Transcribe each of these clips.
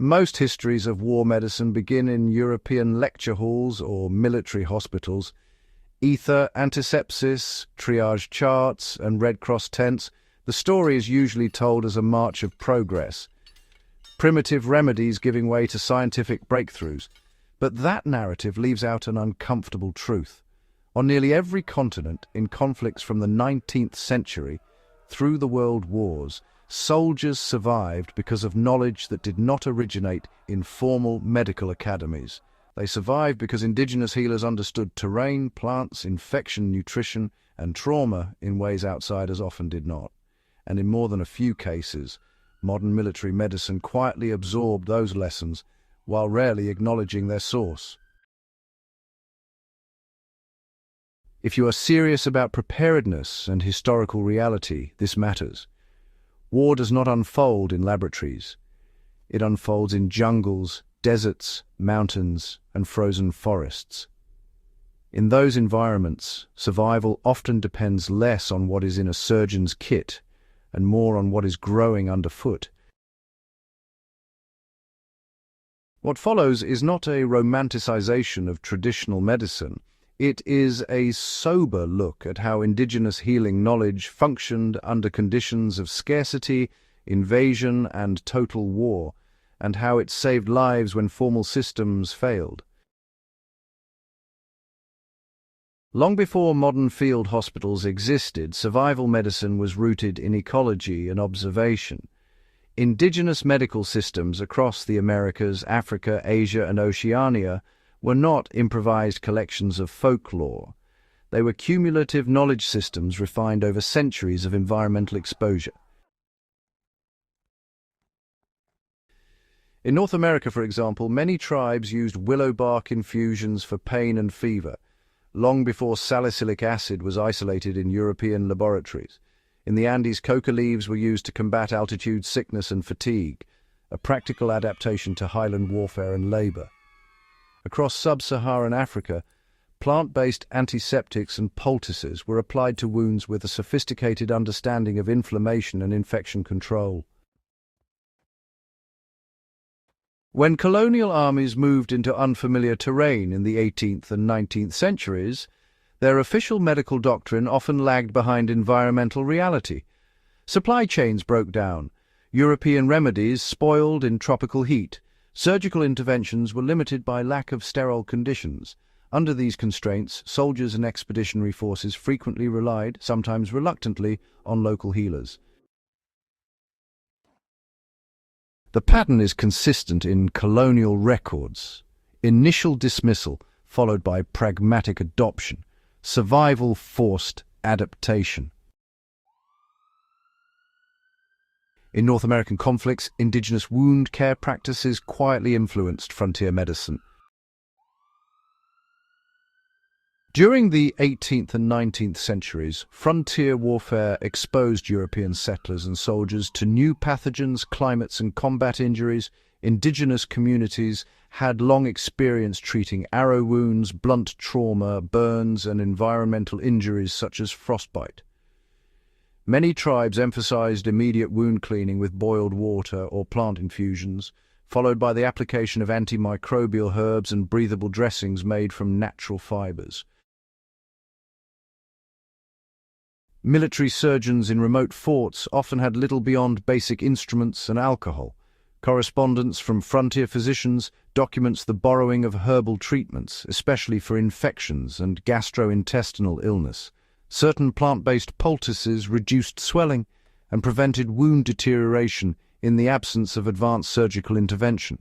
Most histories of war medicine begin in European lecture halls or military hospitals. Ether, antisepsis, triage charts, and Red Cross tents. The story is usually told as a march of progress, primitive remedies giving way to scientific breakthroughs. But that narrative leaves out an uncomfortable truth. On nearly every continent, in conflicts from the 19th century through the world wars, soldiers survived because of knowledge that did not originate in formal medical academies. They survived because indigenous healers understood terrain, plants, infection, nutrition, and trauma in ways outsiders often did not. And in more than a few cases, modern military medicine quietly absorbed those lessons while rarely acknowledging their source. If you are serious about preparedness and historical reality, this matters. War does not unfold in laboratories. It unfolds in jungles, deserts, mountains, and frozen forests. In those environments, survival often depends less on what is in a surgeon's kit and more on what is growing underfoot. What follows is not a romanticization of traditional medicine. It is a sober look at how indigenous healing knowledge functioned under conditions of scarcity, invasion, and total war, and how it saved lives when formal systems failed. Long before modern field hospitals existed, survival medicine was rooted in ecology and observation. Indigenous medical systems across the Americas, Africa, Asia, and Oceania were not improvised collections of folklore. They were cumulative knowledge systems refined over centuries of environmental exposure. In North America, for example, many tribes used willow bark infusions for pain and fever, long before salicylic acid was isolated in European laboratories. In the Andes, coca leaves were used to combat altitude sickness and fatigue, a practical adaptation to highland warfare and labor. Across sub-Saharan Africa, plant-based antiseptics and poultices were applied to wounds with a sophisticated understanding of inflammation and infection control. When colonial armies moved into unfamiliar terrain in the 18th and 19th centuries, their official medical doctrine often lagged behind environmental reality. Supply chains broke down, European remedies spoiled in tropical heat, surgical interventions were limited by lack of sterile conditions. Under these constraints, soldiers and expeditionary forces frequently relied, sometimes reluctantly, on local healers. The pattern is consistent in colonial records: initial dismissal followed by pragmatic adoption, survival forced adaptation. In North American conflicts, indigenous wound care practices quietly influenced frontier medicine. During the 18th and 19th centuries, frontier warfare exposed European settlers and soldiers to new pathogens, climates, and combat injuries. Indigenous communities had long experience treating arrow wounds, blunt trauma, burns, and environmental injuries such as frostbite. Many tribes emphasized immediate wound cleaning with boiled water or plant infusions, followed by the application of antimicrobial herbs and breathable dressings made from natural fibers. Military surgeons in remote forts often had little beyond basic instruments and alcohol. Correspondence from frontier physicians documents the borrowing of herbal treatments, especially for infections and gastrointestinal illness. Certain plant-based poultices reduced swelling and prevented wound deterioration in the absence of advanced surgical intervention.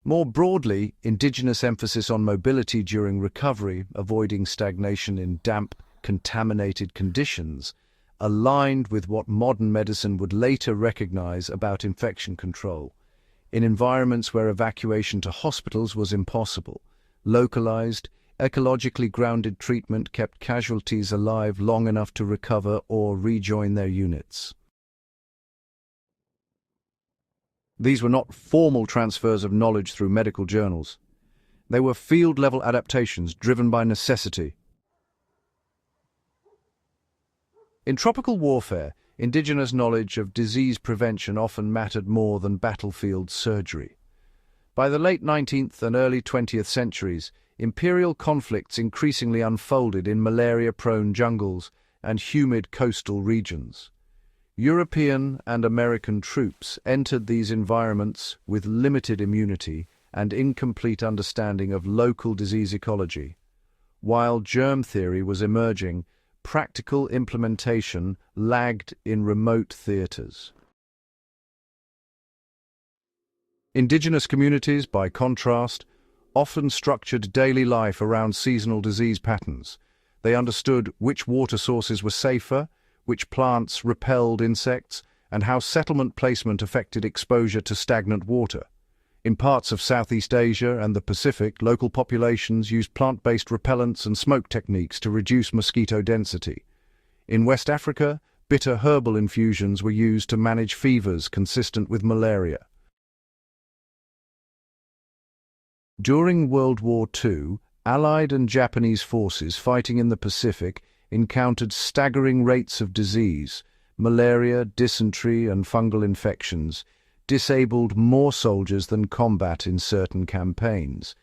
More broadly, indigenous emphasis on mobility during recovery, avoiding stagnation in damp, contaminated conditions, aligned with what modern medicine would later recognize about infection control. In environments where evacuation to hospitals was impossible, localized, ecologically grounded treatment kept casualties alive long enough to recover or rejoin their units. These were not formal transfers of knowledge through medical journals. They were field-level adaptations driven by necessity. In tropical warfare, indigenous knowledge of disease prevention often mattered more than battlefield surgery. By the late 19th and early 20th centuries, imperial conflicts increasingly unfolded in malaria-prone jungles and humid coastal regions. European and American troops entered these environments with limited immunity and incomplete understanding of local disease ecology. While germ theory was emerging, practical implementation lagged in remote theaters. Indigenous communities, by contrast, often structured daily life around seasonal disease patterns. They understood which water sources were safer, which plants repelled insects, and how settlement placement affected exposure to stagnant water. In parts of Southeast Asia and the Pacific, local populations used plant-based repellents and smoke techniques to reduce mosquito density. In West Africa, bitter herbal infusions were used to manage fevers consistent with malaria. During World War II, Allied and Japanese forces fighting in the Pacific encountered staggering rates of disease. Malaria, dysentery, and fungal infections disabled more soldiers than combat in certain campaigns.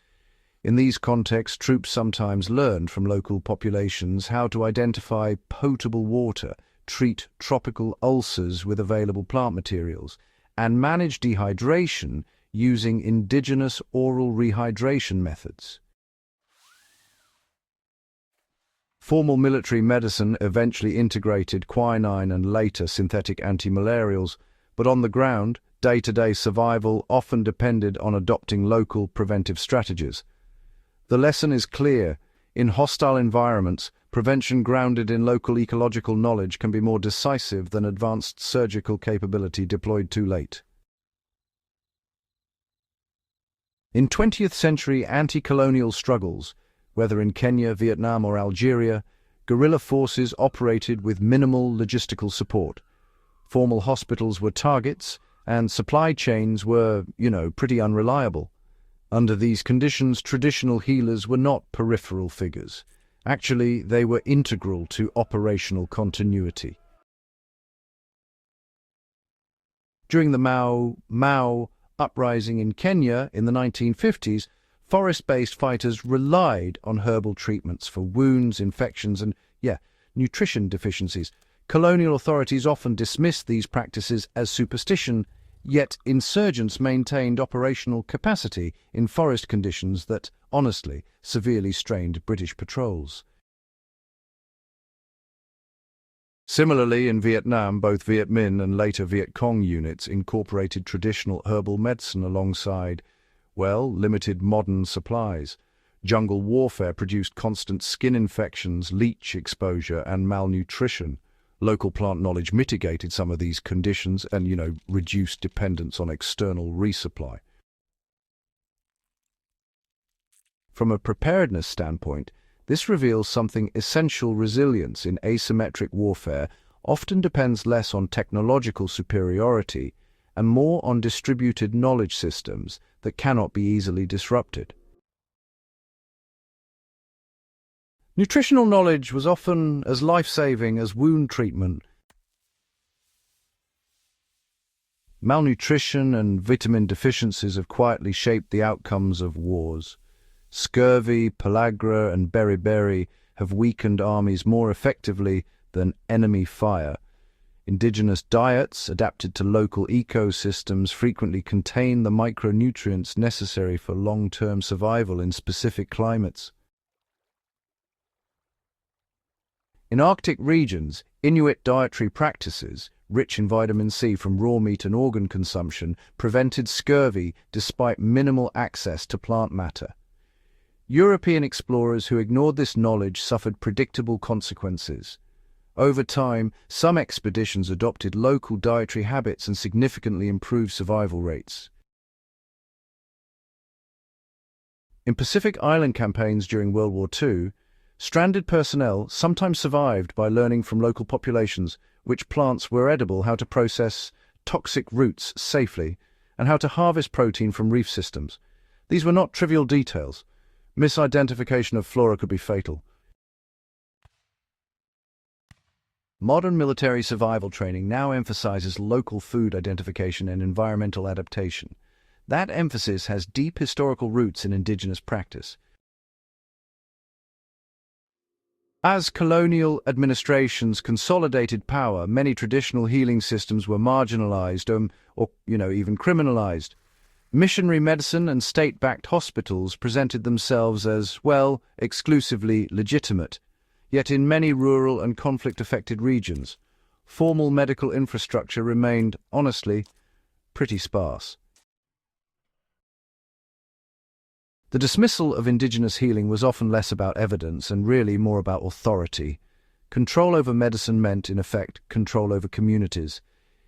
In these contexts, troops sometimes learned from local populations how to identify potable water, treat tropical ulcers with available plant materials, and manage dehydration using indigenous oral rehydration methods. Formal military medicine eventually integrated quinine and later synthetic antimalarials, but on the ground, day-to-day survival often depended on adopting local preventive strategies. The lesson is clear. In hostile environments, prevention grounded in local ecological knowledge can be more decisive than advanced surgical capability deployed too late. In 20th century anti-colonial struggles, whether in Kenya, Vietnam, or Algeria, guerrilla forces operated with minimal logistical support. Formal hospitals were targets, and supply chains were, pretty unreliable. Under these conditions, traditional healers were not peripheral figures. Actually, they were integral to operational continuity. During the Mau uprising in Kenya in the 1950s, forest-based fighters relied on herbal treatments for wounds, infections, and, nutrition deficiencies. Colonial authorities often dismissed these practices as superstition, yet insurgents maintained operational capacity in forest conditions that, honestly, severely strained British patrols. Similarly, in Vietnam, both Viet Minh and later Viet Cong units incorporated traditional herbal medicine alongside, limited modern supplies. Jungle warfare produced constant skin infections, leech exposure, and malnutrition. Local plant knowledge mitigated some of these conditions and, reduced dependence on external resupply. From a preparedness standpoint, this reveals something essential. Resilience in asymmetric warfare often depends less on technological superiority and more on distributed knowledge systems that cannot be easily disrupted. Nutritional knowledge was often as life-saving as wound treatment. Malnutrition and vitamin deficiencies have quietly shaped the outcomes of wars. Scurvy, pellagra, and beriberi have weakened armies more effectively than enemy fire. Indigenous diets, adapted to local ecosystems, frequently contain the micronutrients necessary for long-term survival in specific climates. In Arctic regions, Inuit dietary practices, rich in vitamin C from raw meat and organ consumption, prevented scurvy despite minimal access to plant matter. European explorers who ignored this knowledge suffered predictable consequences. Over time, some expeditions adopted local dietary habits and significantly improved survival rates. In Pacific Island campaigns during World War II, stranded personnel sometimes survived by learning from local populations which plants were edible, how to process toxic roots safely, and how to harvest protein from reef systems. These were not trivial details. Misidentification of flora could be fatal. Modern military survival training now emphasizes local food identification and environmental adaptation. That emphasis has deep historical roots in indigenous practice. As colonial administrations consolidated power, many traditional healing systems were marginalized or even criminalized. Missionary medicine and state-backed hospitals presented themselves as, well, exclusively legitimate. Yet in many rural and conflict-affected regions, formal medical infrastructure remained, honestly, pretty sparse. The dismissal of indigenous healing was often less about evidence and really more about authority. Control over medicine meant, in effect, control over communities.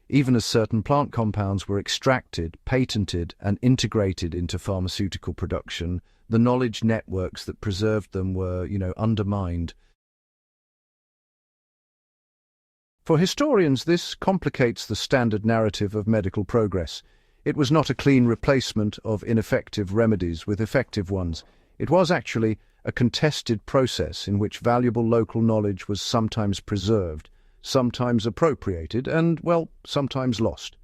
Even as certain plant compounds were extracted, patented, and integrated into pharmaceutical production, the knowledge networks that preserved them were, undermined. For historians, this complicates the standard narrative of medical progress. It was not a clean replacement of ineffective remedies with effective ones. It was actually a contested process in which valuable local knowledge was sometimes preserved, sometimes appropriated, and, well, sometimes lost.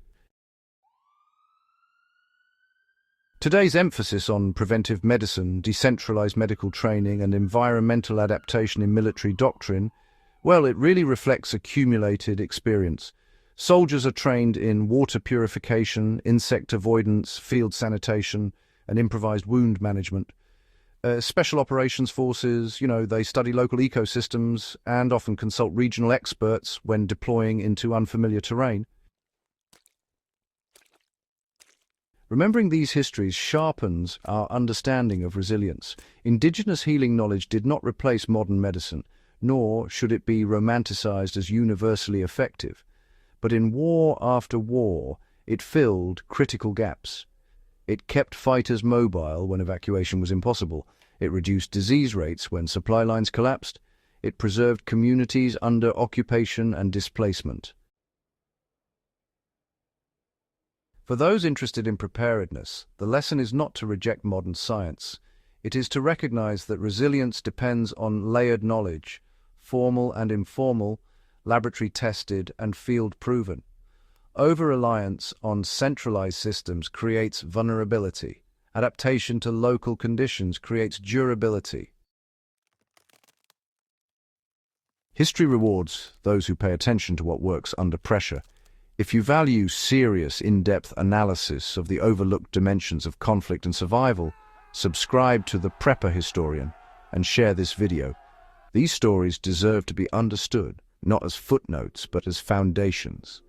Today's emphasis on preventive medicine, decentralized medical training, and environmental adaptation in military doctrine, well, it really reflects accumulated experience. Soldiers are trained in water purification, insect avoidance, field sanitation, and improvised wound management. Special operations forces, they study local ecosystems and often consult regional experts when deploying into unfamiliar terrain. Remembering these histories sharpens our understanding of resilience. Indigenous healing knowledge did not replace modern medicine, nor should it be romanticized as universally effective. But in war after war, it filled critical gaps. It kept fighters mobile when evacuation was impossible. It reduced disease rates when supply lines collapsed. It preserved communities under occupation and displacement. For those interested in preparedness, the lesson is not to reject modern science. It is to recognize that resilience depends on layered knowledge, formal and informal, laboratory-tested and field-proven. Over-reliance on centralized systems creates vulnerability. Adaptation to local conditions creates durability. History rewards those who pay attention to what works under pressure. If you value serious, in-depth analysis of the overlooked dimensions of conflict and survival, subscribe to The Prepper Historian and share this video. These stories deserve to be understood, not as footnotes, but as foundations.